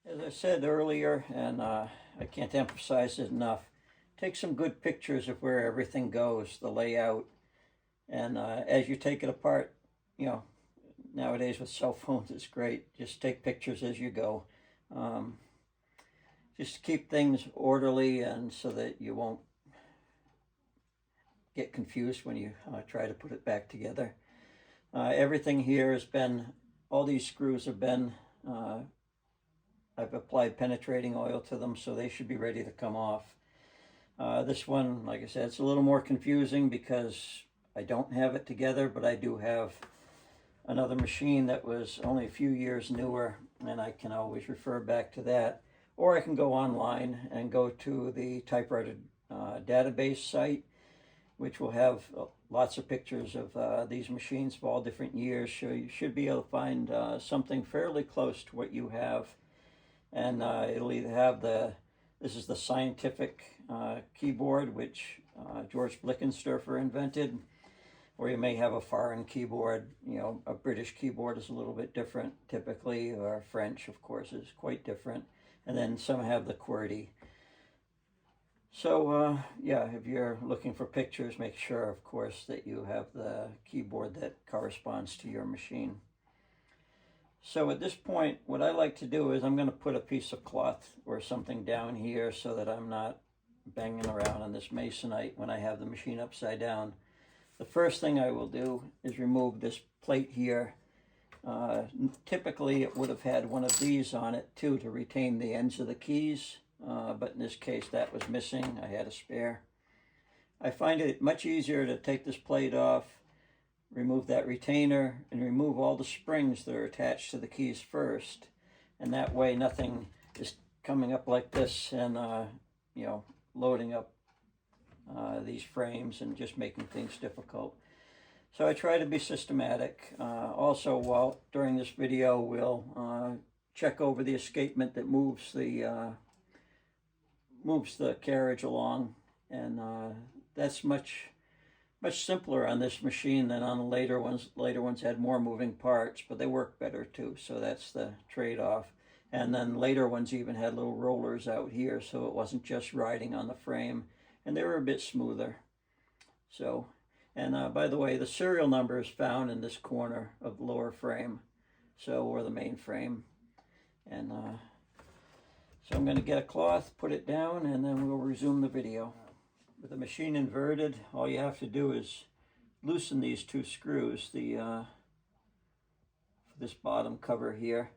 As I said earlier, and I can't emphasize it enough, take some good pictures of where everything goes, the layout, and as you take it apart, you know, nowadays with cell phones, it's great. Just take pictures as you go. Um, just keep things orderly, and so that you won't get confused when you try to put it back together. Everything here has been, all these screws have been, I've applied penetrating oil to them, so they should be ready to come off. This one, like I said, it's a little more confusing because I don't have it together, but I do have another machine that was only a few years newer, and I can always refer back to that. Or I can go online and go to the Typewriter database site, which will have lots of pictures of these machines of all different years, so you should be able to find something fairly close to what you have. And it'll either have this is the scientific keyboard, which George Blickensderfer invented, or you may have a foreign keyboard. You know, a British keyboard is a little bit different typically, or French, of course, is quite different. And then some have the QWERTY. So yeah, if you're looking for pictures, make sure, of course, that you have the keyboard that corresponds to your machine. So at this point, what I like to do is I'm going to put a piece of cloth or something down here so that I'm not banging around on this masonite when I have the machine upside down. The first thing I will do is remove this plate here. Typically it would have had one of these on it too to retain the ends of the keys, but in this case that was missing. I had a spare. I find it much easier to take this plate off, remove that retainer, and remove all the springs that are attached to the keys first, and that way nothing is coming up like this and you know, loading up these frames and just making things difficult. So I try to be systematic. Also, during this video, we'll check over the escapement that moves the carriage along, and that's much simpler on this machine than on the later ones. Later ones had more moving parts, but they work better too, so that's the trade-off. And then later ones even had little rollers out here, so it wasn't just riding on the frame, and they were a bit smoother. So, and by the way, the serial number is found in this corner of the lower frame, so, or the main frame. And so I'm going to get a cloth, put it down, and then we'll resume the video. With the machine inverted, all you have to do is loosen these two screws, for this bottom cover here.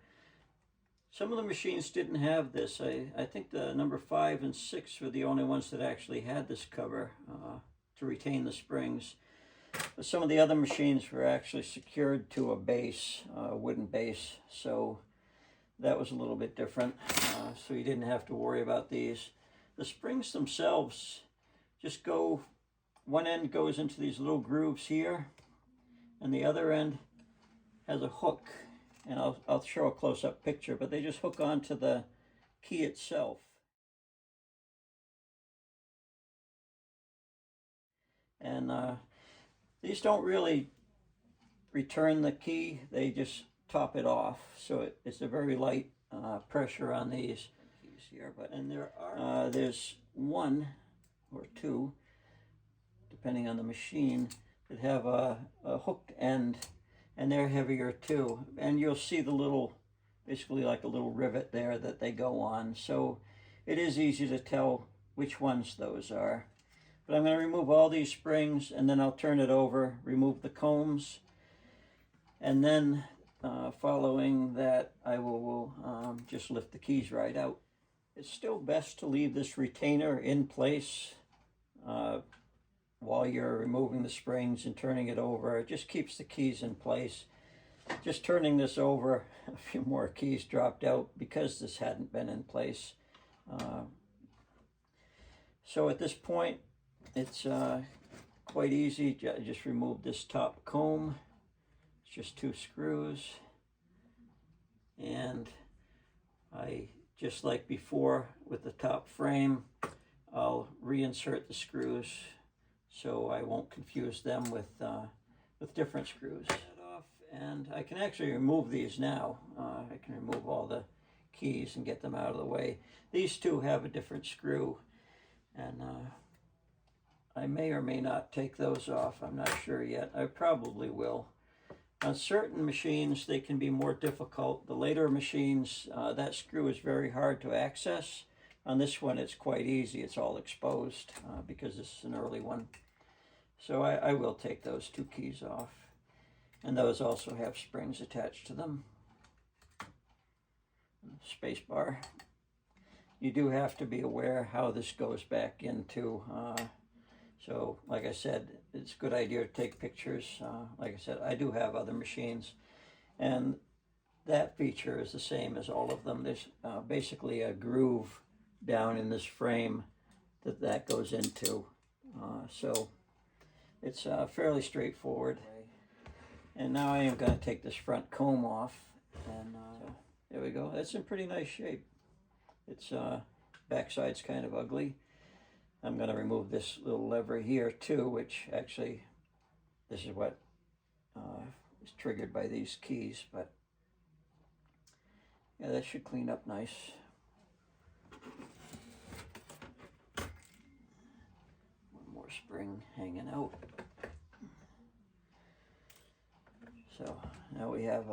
Some of the machines didn't have this. I think the number 5 and 6 were the only ones that actually had this cover to retain the springs. But some of the other machines were actually secured to a base, a wooden base, so that was a little bit different. So you didn't have to worry about these. The springs themselves just go, one end goes into these little grooves here, and the other end has a hook. And I'll show a close-up picture, but they just hook onto the key itself. And these don't really return the key, they just top it off. So it's a very light pressure on these keys here. But and there's one or two, depending on the machine, that have a hooked end, and they're heavier too. And you'll see the little, basically like a little rivet there that they go on. So it is easy to tell which ones those are. But I'm going to remove all these springs, and then I'll turn it over, remove the combs, and then following that I will just lift the keys right out. It's still best to leave this retainer in place while you're removing the springs and turning it over. It just keeps the keys in place. Just turning this over, a few more keys dropped out because this hadn't been in place. So at this point, it's quite easy. Just remove this top comb. It's just 2 screws. And just like before with the top frame, I'll reinsert the screws so I won't confuse them with different screws. And I can actually remove these now. I can remove all the keys and get them out of the way. These two have a different screw, and I may or may not take those off. I'm not sure yet. I probably will. On certain machines, they can be more difficult. The later machines, that screw is very hard to access. On this one, it's quite easy. It's all exposed because this is an early one. So I will take those two keys off. And those also have springs attached to them. Space bar. You do have to be aware how this goes back into. So, like I said, it's a good idea to take pictures. Like I said, I do have other machines, and that feature is the same as all of them. There's basically a groove down in this frame that goes into. So it's fairly straightforward. And now I am going to take this front comb off, and there we go. That's in pretty nice shape. Its backside's kind of ugly. I'm going to remove this little lever here too, which actually, this is what is triggered by these keys, but yeah, that should clean up nice. One more spring hanging out. So now we have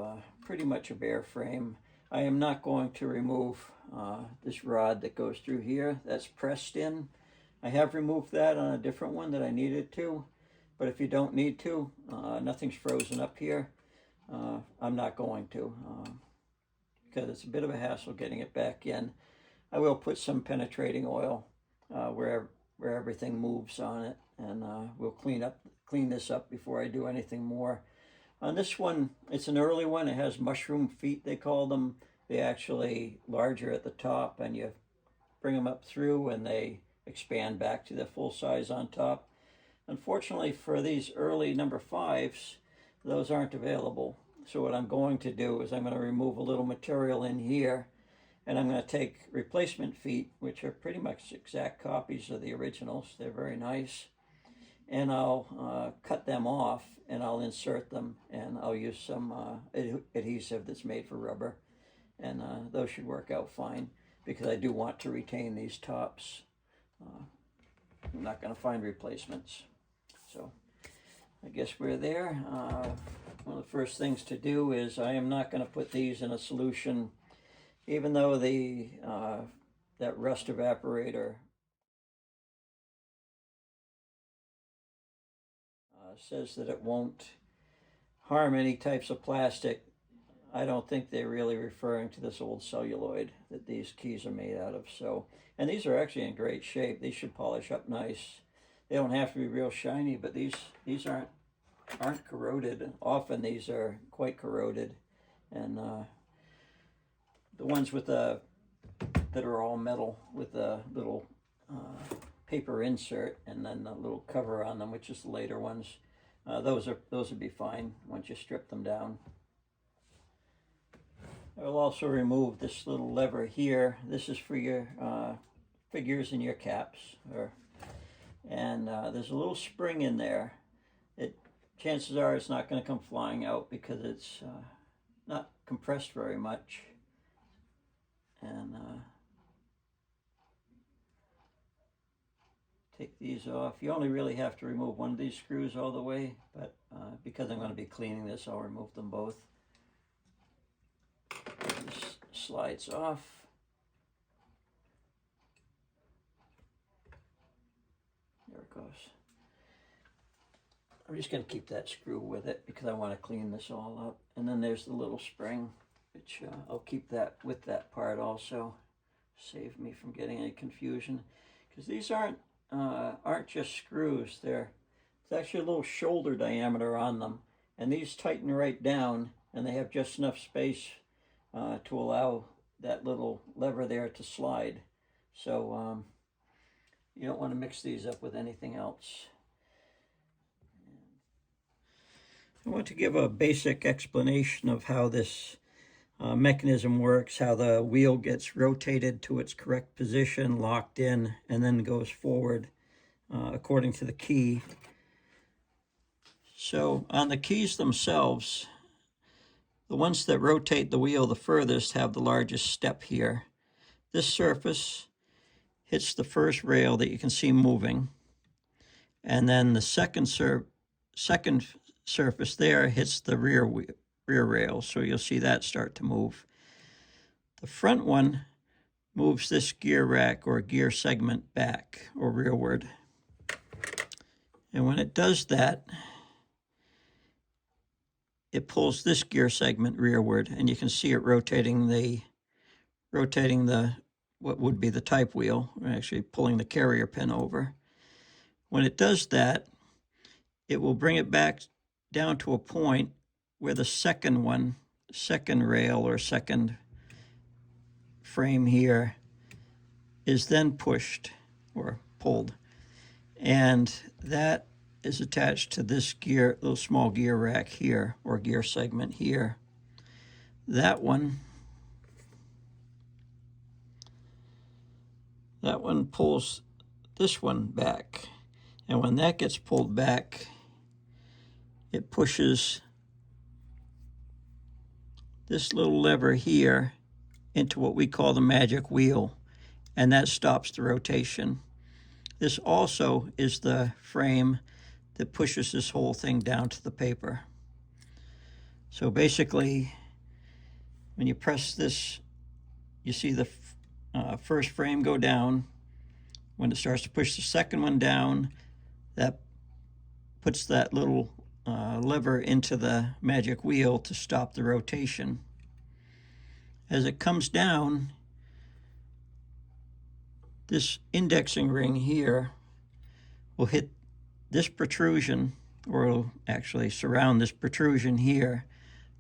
pretty much a bare frame. I am not going to remove this rod that goes through here. That's pressed in. I have removed that on a different one that I needed to, but if you don't need to, nothing's frozen up here, I'm not going to, because it's a bit of a hassle getting it back in. I will put some penetrating oil where everything moves on it, and we'll clean this up before I do anything more. On this one, it's an early one. It has mushroom feet, they call them. They're actually larger at the top, and you bring them up through, and they expand back to the full size on top. Unfortunately for these early number 5s, those aren't available. So what I'm going to do is I'm going to remove a little material in here, and I'm going to take replacement feet, which are pretty much exact copies of the originals. They're very nice. And I'll cut them off, and I'll insert them, and I'll use some adhesive that's made for rubber. And those should work out fine, because I do want to retain these tops. I'm not going to find replacements. So I guess we're there. One of the first things to do is I am not going to put these in a solution, even though the that rust evaporator says that it won't harm any types of plastic. I don't think they're really referring to this old celluloid that these keys are made out of. So, and these are actually in great shape. These should polish up nice. They don't have to be real shiny, but these aren't corroded. Often these are quite corroded, and the ones with that are all metal with the little paper insert and then the little cover on them, which is the later ones. Those would be fine once you strip them down. I will also remove this little lever here. This is for your figures and your caps. And there's a little spring in there. Chances are it's not going to come flying out because it's not compressed very much. And take these off. You only really have to remove one of these screws all the way, but because I'm going to be cleaning this, I'll remove them both. This slides off. There it goes. I'm just going to keep that screw with it because I want to clean this all up. And then there's the little spring, which I'll keep that with that part also. Save me from getting any confusion, because these aren't just screws. It's actually a little shoulder diameter on them, and these tighten right down, and they have just enough space to allow that little lever there to slide. So you don't want to mix these up with anything else. I want to give a basic explanation of how this mechanism works, how the wheel gets rotated to its correct position, locked in, and then goes forward according to the key. So on the keys themselves, The ones that rotate the wheel the furthest have the largest step here. This surface hits the first rail that you can see moving, and then the second surface there hits the rear rail, so you'll see that start to move. The front one moves this gear rack or gear segment back or rearward. And when it does that, it pulls this gear segment rearward, and you can see it rotating the what would be the type wheel, actually pulling the carrier pin over. When it does that, it will bring it back down to a point where the second rail or second frame here is then pushed or pulled, and that is attached to this little small gear rack here, or gear segment here. That one pulls this one back, and when that gets pulled back, it pushes this little lever here into what we call the magic wheel, and that stops the rotation. This also is the frame that pushes this whole thing down to the paper. So basically, when you press this, you see the first frame go down. When it starts to push the second one down, that puts that little lever into the magic wheel to stop the rotation. As it comes down, this indexing ring here will hit this protrusion, or it'll actually surround this protrusion here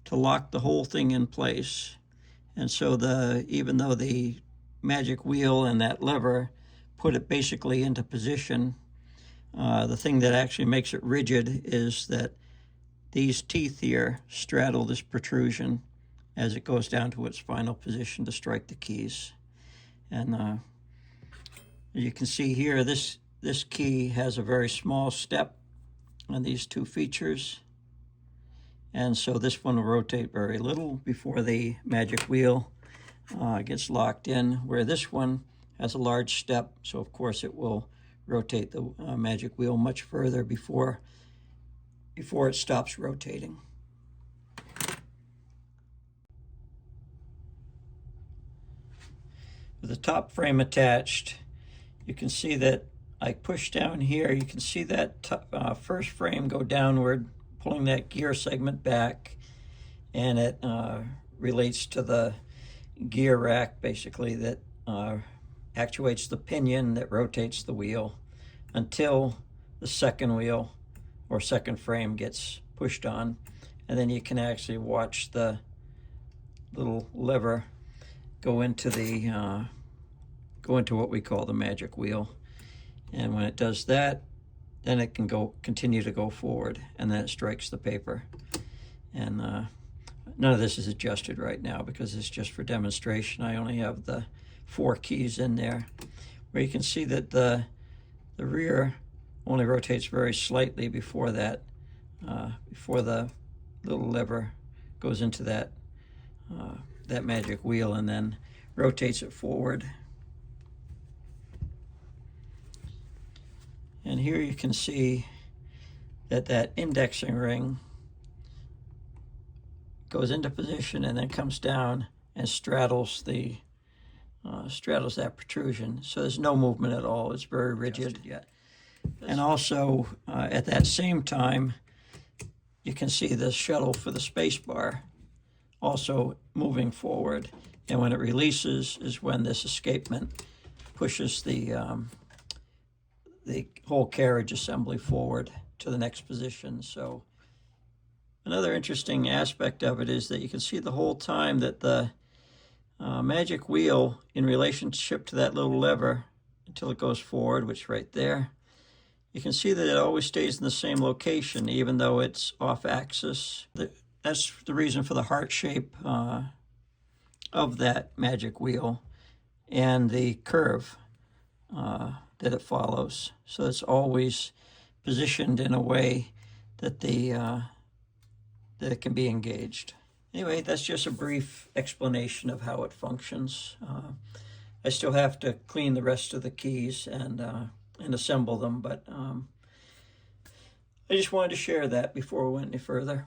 to lock the whole thing in place. And so even though the magic wheel and that lever put it basically into position, the thing that actually makes it rigid is that these teeth here straddle this protrusion as it goes down to its final position to strike the keys. And as you can see here, this key has a very small step on these two features, and so this one will rotate very little before the magic wheel gets locked in, where this one has a large step, so of course it will rotate the magic wheel much further before it stops rotating. With the top frame attached, you can see that I push down here. You can see that first frame go downward, pulling that gear segment back, and it relates to the gear rack, basically, that actuates the pinion that rotates the wheel until the second wheel or second frame gets pushed on, and then you can actually watch the little lever go into what we call the magic wheel. And when it does that, then it can continue to go forward, and then it strikes the paper. And none of this is adjusted right now because it's just for demonstration. I only have the 4 keys in there, where you can see that the rear only rotates very slightly before the little lever goes into that magic wheel and then rotates it forward. And here you can see that indexing ring goes into position and then comes down and straddles that protrusion. So there's no movement at all. It's very rigid. And also, at that same time, you can see the shuttle for the space bar also moving forward. And when it releases is when this escapement pushes the whole carriage assembly forward to the next position. So another interesting aspect of it is that you can see the whole time that the magic wheel, in relationship to that little lever until it goes forward, which is right there, you can see that it always stays in the same location even though it's off axis. That's the reason for the heart shape of that magic wheel and the curve that it follows. So it's always positioned in a way that it can be engaged. Anyway, that's just a brief explanation of how it functions. I still have to clean the rest of the keys and assemble them, but I just wanted to share that before we went any further.